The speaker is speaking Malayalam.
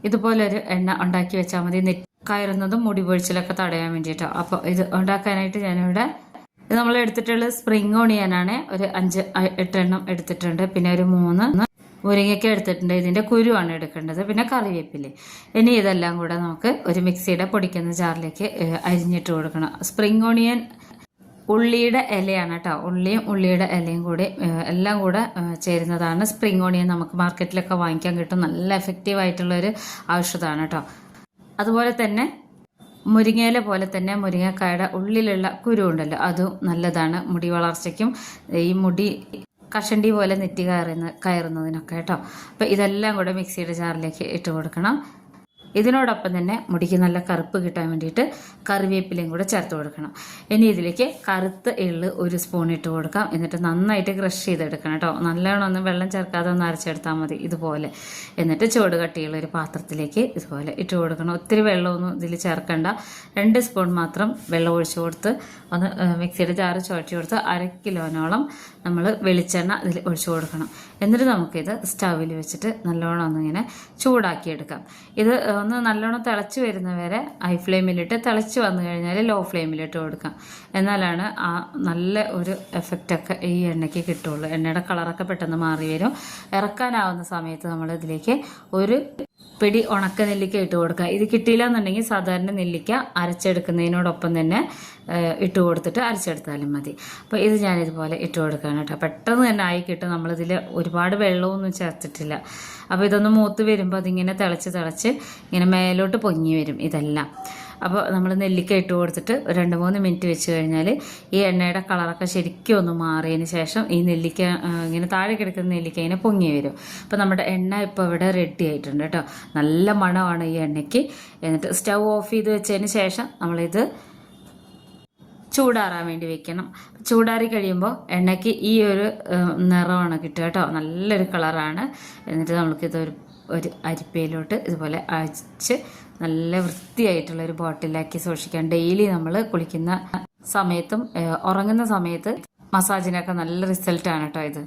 ഇതുപോലൊരു എണ്ണ ഉണ്ടാക്കി വെച്ചാൽ മതി, കയറുന്നതും മുടി പൊഴിച്ചിലൊക്കെ തടയാൻ വേണ്ടിയിട്ടോ. അപ്പോൾ ഇത് ഉണ്ടാക്കാനായിട്ട് ഞാനിവിടെ ഇത് നമ്മൾ എടുത്തിട്ടുള്ളത് സ്പ്രിംഗ് ഓണിയനാണ്. ഒരു 5-8 എണ്ണം എടുത്തിട്ടുണ്ട്. പിന്നെ ഒരു 3 മുരിങ്ങയ്ക്ക എടുത്തിട്ടുണ്ട്. ഇതിൻ്റെ കുരുവാണ് എടുക്കേണ്ടത്. പിന്നെ കറിവേപ്പില. ഇനി ഇതെല്ലാം കൂടെ നമുക്ക് ഒരു മിക്സിയുടെ പൊടിക്കുന്ന ജാറിലേക്ക് അരിഞ്ഞിട്ട് കൊടുക്കണം. സ്പ്രിംഗ് ഓണിയൻ ഉള്ളിയുടെ ഇലയാണ് കേട്ടോ. ഉള്ളിയുടെ ഇലയും കൂടി എല്ലാം കൂടെ ചേരുന്നതാണ് സ്പ്രിംഗ് ഓണിയൻ. നമുക്ക് മാർക്കറ്റിലൊക്കെ വാങ്ങിക്കാൻ കിട്ടും. നല്ല എഫക്റ്റീവ് ആയിട്ടുള്ളൊരു ഔഷധമാണ് കേട്ടോ. അതുപോലെ തന്നെ മുരിങ്ങയില പോലെ തന്നെ മുരിങ്ങക്കായുടെ ഉള്ളിലുള്ള കുരു ഉണ്ടല്ലോ, അതും നല്ലതാണ് മുടി വളർച്ചയ്ക്കും ഈ മുടി കഷണ്ടി പോലെ നെറ്റി കയറുന്നതിനൊക്കെ കേട്ടോ. അപ്പോൾ ഇതെല്ലാം കൂടെ മിക്സിയുടെ ജാറിലേക്ക് ഇട്ട് കൊടുക്കണം. ഇതിനോടൊപ്പം തന്നെ മുടിക്ക് നല്ല കറുപ്പ് കിട്ടാൻ വേണ്ടിയിട്ട് കറിവേപ്പിലയും കൂടെ ചേർത്ത് കൊടുക്കണം. ഇനി ഇതിലേക്ക് കറുത്ത എള്ള് 1 സ്പൂൺ ഇട്ട് കൊടുക്കാം. എന്നിട്ട് നന്നായിട്ട് ക്രഷ് ചെയ്തെടുക്കണം കേട്ടോ. നല്ലോണം ഒന്നും വെള്ളം ചേർക്കാതെ ഒന്ന് അരച്ചെടുത്താൽ മതി ഇതുപോലെ. എന്നിട്ട് ചൂട് കട്ടിയുള്ള ഒരു പാത്രത്തിലേക്ക് ഇതുപോലെ ഇട്ട് കൊടുക്കണം. ഒത്തിരി വെള്ളമൊന്നും ഇതിൽ ചേർക്കണ്ട. 2 സ്പൂൺ മാത്രം വെള്ളം ഒഴിച്ചു കൊടുത്ത് ഒന്ന് മിക്സിയുടെ ജാറ് ചുവട്ടി കൊടുത്ത് 1/2 കിലോനോളം നമ്മൾ വെളിച്ചെണ്ണ ഇതിൽ ഒഴിച്ചു കൊടുക്കണം. എന്നിട്ട് നമുക്കിത് സ്റ്റൗവിൽ വെച്ചിട്ട് നല്ലോണം ഒന്നിങ്ങനെ ചൂടാക്കിയെടുക്കാം. ഇത് ഒന്ന് നല്ലോണം തിളച്ച് വരുന്നവരെ ഹൈ ഫ്ലെയിമിലിട്ട്, തിളച്ച് വന്നു കഴിഞ്ഞാൽ ലോ ഫ്ലെയിമിലിട്ട് കൊടുക്കാം. എന്നാലാണ് ആ നല്ല ഒരു എഫക്റ്റൊക്കെ ഈ എണ്ണയ്ക്ക് കിട്ടുള്ളൂ. എണ്ണയുടെ കളറൊക്കെ പെട്ടെന്ന് മാറി വരും. ഇറക്കാനാവുന്ന സമയത്ത് നമ്മൾ ഇതിലേക്ക് ഒരു പിടി ഉണക്ക നെല്ലിക്ക ഇട്ട് കൊടുക്കുക. ഇത് കിട്ടിയില്ല എന്നുണ്ടെങ്കിൽ സാധാരണ നെല്ലിക്ക അരച്ചെടുക്കുന്നതിനോടൊപ്പം തന്നെ ഇട്ട് കൊടുത്തിട്ട് അരച്ചെടുത്താലും മതി. അപ്പോൾ ഇത് ഞാനിതുപോലെ ഇട്ട് കൊടുക്കുകയാണ് കേട്ടോ. പെട്ടെന്ന് തന്നെ ആയി കിട്ടും. നമ്മളിതിൽ ഒരുപാട് വെള്ളമൊന്നും ചേർത്തിട്ടില്ല. അപ്പോൾ ഇതൊന്ന് മൂത്ത് വരുമ്പോൾ അതിങ്ങനെ തിളച്ച് ഇങ്ങനെ മേലോട്ട് പൊങ്ങി വരും ഇതെല്ലാം. അപ്പോൾ നമ്മൾ നെല്ലിക്ക ഇട്ട് കൊടുത്തിട്ട് 2-3 മിനിറ്റ് വെച്ച് കഴിഞ്ഞാൽ ഈ എണ്ണയുടെ കളറൊക്കെ ശരിക്കും ഒന്ന് മാറിയതിന് ശേഷം ഈ നെല്ലിക്ക ഇങ്ങനെ താഴെ കിടക്കുന്ന നെല്ലിക്ക ഇങ്ങനെ പൊങ്ങി വരും. അപ്പോൾ നമ്മുടെ എണ്ണ ഇപ്പോൾ ഇവിടെ റെഡി ആയിട്ടുണ്ട് കേട്ടോ. നല്ല മണമാണ് ഈ എണ്ണയ്ക്ക്. എന്നിട്ട് സ്റ്റൗ ഓഫ് ചെയ്ത് വെച്ചതിന് ശേഷം നമ്മളിത് ചൂടാറാൻ വേണ്ടി വെക്കണം. ചൂടാറി കഴിയുമ്പോൾ എണ്ണയ്ക്ക് ഈ ഒരു നിറമാണ് കിട്ടുക കേട്ടോ. നല്ലൊരു കളറാണ്. എന്നിട്ട് നമുക്കിത് ഒരു അരിപ്പയിലോട്ട് ഇതുപോലെ അഴിച്ച് നല്ല വൃത്തിയായിട്ടുള്ള ഒരു ബോട്ടിലാക്കി സൂക്ഷിക്കാം. ഡെയിലി നമ്മൾ കുളിക്കുന്ന സമയത്തും ഉറങ്ങുന്ന സമയത്ത് മസാജിനൊക്കെ നല്ല റിസൾട്ടാണ് കേട്ടോ ഇത്.